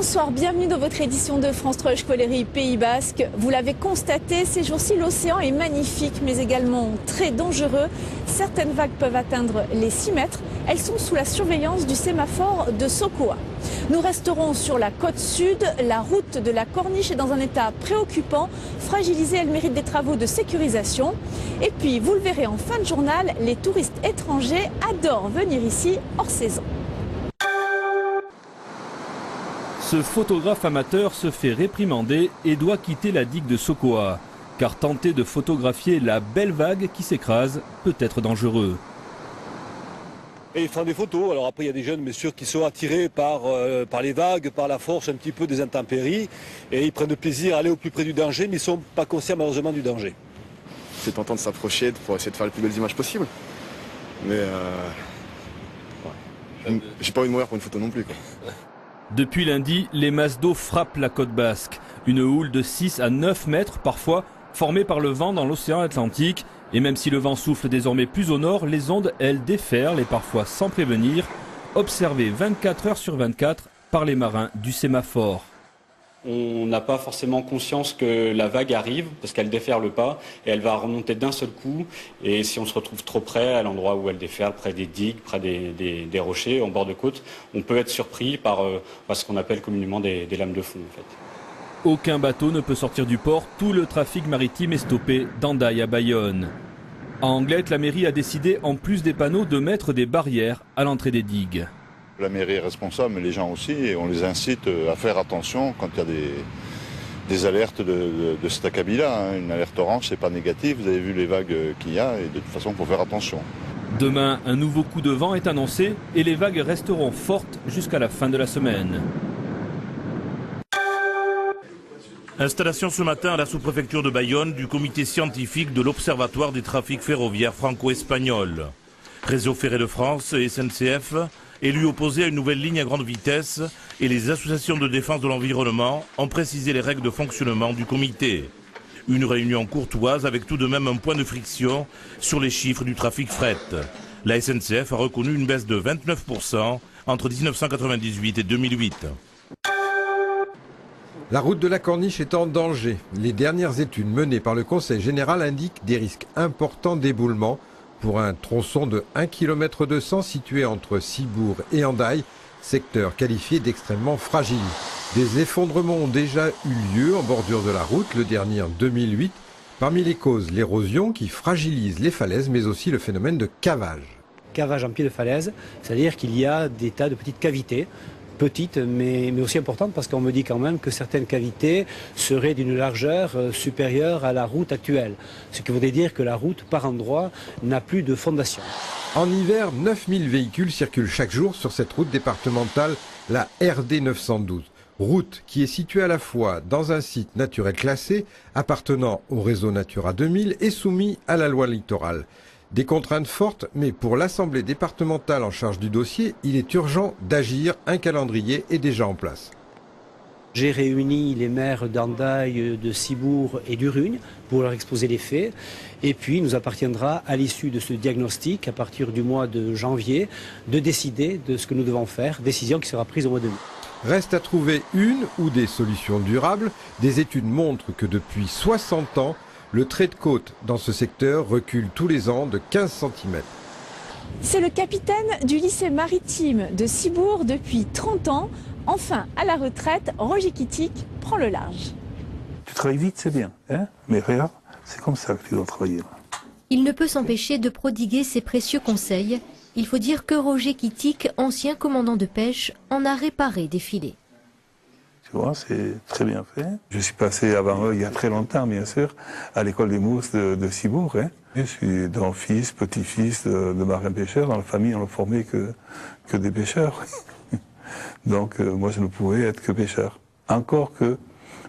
Bonsoir, bienvenue dans votre édition de France 3 Euskal Pays Basque. Vous l'avez constaté, ces jours-ci, l'océan est magnifique, mais également très dangereux. Certaines vagues peuvent atteindre les 6 mètres. Elles sont sous la surveillance du sémaphore de Sokoa. Nous resterons sur la côte sud. La route de la Corniche est dans un état préoccupant. Fragilisée, elle mérite des travaux de sécurisation. Et puis, vous le verrez en fin de journal, les touristes étrangers adorent venir ici hors saison. Ce photographe amateur se fait réprimander et doit quitter la digue de Sokoa, car tenter de photographier la belle vague qui s'écrase peut être dangereux. Et ils font des photos. Alors après, il y a des jeunes, bien sûr, qui sont attirés par les vagues, par la force un petit peu des intempéries. Et ils prennent de plaisir à aller au plus près du danger, mais ils ne sont pas conscients malheureusement du danger. C'est tentant de s'approcher pour essayer de faire les plus belles images possibles. Mais j'ai pas envie de mourir pour une photo non plus, quoi. Depuis lundi, les masses d'eau frappent la côte basque. Une houle de 6 à 9 mètres parfois, formée par le vent dans l'océan Atlantique. Et même si le vent souffle désormais plus au nord, les ondes, elles, déferlent et parfois sans prévenir. Observées 24 heures sur 24 par les marins du sémaphore. On n'a pas forcément conscience que la vague arrive parce qu'elle déferle pas et elle va remonter d'un seul coup. Et si on se retrouve trop près, à l'endroit où elle déferle, près des digues, près des rochers, en bord de côte, on peut être surpris par ce qu'on appelle communément des lames de fond. En fait. Aucun bateau ne peut sortir du port, tout le trafic maritime est stoppé d'Hendaye à Bayonne. À Anglet, la mairie a décidé, en plus des panneaux, de mettre des barrières à l'entrée des digues. La mairie est responsable, mais les gens aussi, et on les incite à faire attention quand il y a des alertes de cet acabit-là. Une alerte orange, c'est pas négatif, vous avez vu les vagues qu'il y a, et de toute façon, il faut faire attention. Demain, un nouveau coup de vent est annoncé, et les vagues resteront fortes jusqu'à la fin de la semaine. Installation ce matin à la sous-préfecture de Bayonne du comité scientifique de l'Observatoire des trafics ferroviaires franco-espagnols. Réseau Ferré de France et SNCF, élus opposés à une nouvelle ligne à grande vitesse, et les associations de défense de l'environnement ont précisé les règles de fonctionnement du comité. Une réunion courtoise avec tout de même un point de friction sur les chiffres du trafic fret. La SNCF a reconnu une baisse de 29% entre 1998 et 2008. La route de la Corniche est en danger. Les dernières études menées par le Conseil général indiquent des risques importants d'éboulement pour un tronçon de 1,2 km situé entre Cibourg et Hendaye, secteur qualifié d'extrêmement fragile. Des effondrements ont déjà eu lieu en bordure de la route, le dernier en 2008. Parmi les causes, l'érosion qui fragilise les falaises, mais aussi le phénomène de cavage. Cavage en pied de falaise, c'est-à-dire qu'il y a des tas de petites cavités. Petites mais aussi importantes parce qu'on me dit quand même que certaines cavités seraient d'une largeur supérieure à la route actuelle. Ce qui voudrait dire que la route par endroit n'a plus de fondation. En hiver, 9000 véhicules circulent chaque jour sur cette route départementale, la RD 912. Route qui est située à la fois dans un site naturel classé appartenant au réseau Natura 2000 et soumis à la loi littorale. Des contraintes fortes, mais pour l'Assemblée départementale en charge du dossier, il est urgent d'agir. Un calendrier est déjà en place. J'ai réuni les maires d'Hendaye, de Cibourg et d'Urugne pour leur exposer les faits. Et puis, il nous appartiendra, à l'issue de ce diagnostic, à partir du mois de janvier, de décider de ce que nous devons faire, décision qui sera prise au mois de mai. Reste à trouver une ou des solutions durables. Des études montrent que depuis 60 ans, le trait de côte dans ce secteur recule tous les ans de 15 cm. C'est le capitaine du lycée maritime de Cibourg depuis 30 ans. Enfin, à la retraite, Roger Kittic prend le large. Tu travailles vite, c'est bien, hein, mais regarde, c'est comme ça que tu dois travailler. Il ne peut s'empêcher de prodiguer ses précieux conseils. Il faut dire que Roger Kittic, ancien commandant de pêche, en a réparé des filets. Tu vois, c'est très bien fait. Je suis passé avant eux, il y a très longtemps, bien sûr, à l'école des mousses de Cibourg. Hein. Je suis fils, petit-fils de marins pêcheurs. Dans la famille, on ne formait que des pêcheurs. Donc, moi, je ne pouvais être que pêcheur. Encore que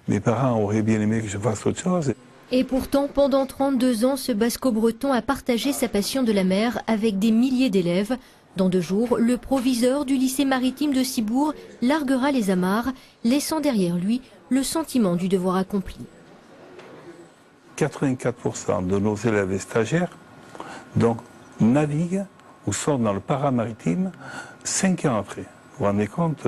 mes parents auraient bien aimé que je fasse autre chose. Et pourtant, pendant 32 ans, ce basco-breton a partagé sa passion de la mer avec des milliers d'élèves. Dans 2 jours, le proviseur du lycée maritime de Cibourg larguera les amarres, laissant derrière lui le sentiment du devoir accompli. 84% de nos élèves et stagiaires donc, naviguent ou sortent dans le paramaritime 5 ans après. Vous vous rendez compte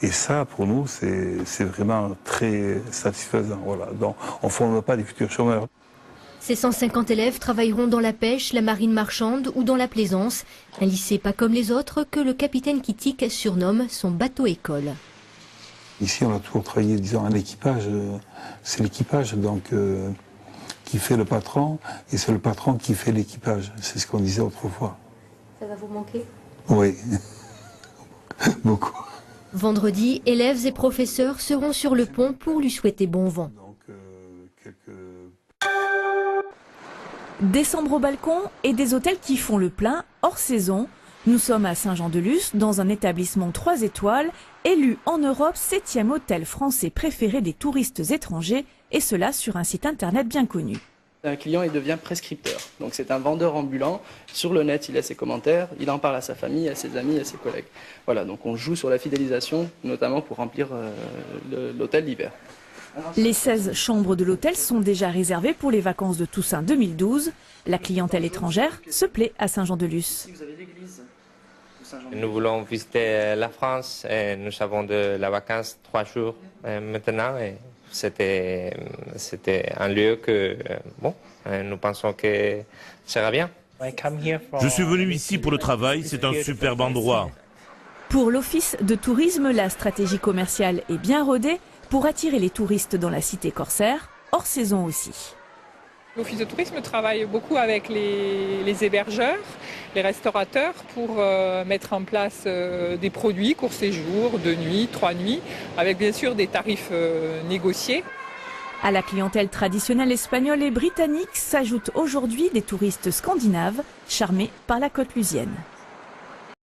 et ça, pour nous, c'est vraiment très satisfaisant. Voilà. Donc, on ne forme pas des futurs chômeurs. Ces 150 élèves travailleront dans la pêche, la marine marchande ou dans la plaisance. Un lycée pas comme les autres que le capitaine Kittik surnomme son bateau-école. Ici, on a toujours travaillé, disons, un équipage. C'est l'équipage donc qui fait le patron et c'est le patron qui fait l'équipage. C'est ce qu'on disait autrefois. Ça va vous manquer? Oui, beaucoup. Vendredi, élèves et professeurs seront sur le pont pour lui souhaiter bon vent. Décembre au balcon et des hôtels qui font le plein hors saison. Nous sommes à Saint-Jean-de-Luz, dans un établissement 3 étoiles, élu en Europe 7e hôtel français préféré des touristes étrangers, et cela sur un site internet bien connu. Un client, il devient prescripteur. Donc c'est un vendeur ambulant. Sur le net, il a ses commentaires, il en parle à sa famille, à ses amis, à ses collègues. Voilà, donc on joue sur la fidélisation, notamment pour remplir l'hôtel l'hiver. Les 16 chambres de l'hôtel sont déjà réservées pour les vacances de Toussaint 2012. La clientèle étrangère se plaît à Saint-Jean-de-Luz. Nous voulons visiter la France et nous avons de la vacance 3 jours maintenant. C'était un lieu que nous pensons que sera bien. Je suis venu ici pour le travail, c'est un superbe endroit. Pour l'Office de tourisme, la stratégie commerciale est bien rodée pour attirer les touristes dans la cité corsaire, hors saison aussi. L'Office de tourisme travaille beaucoup avec les hébergeurs, les restaurateurs pour mettre en place des produits court séjour, 2 nuits, 3 nuits, avec bien sûr des tarifs négociés. À la clientèle traditionnelle espagnole et britannique s'ajoutent aujourd'hui des touristes scandinaves charmés par la côte lusienne.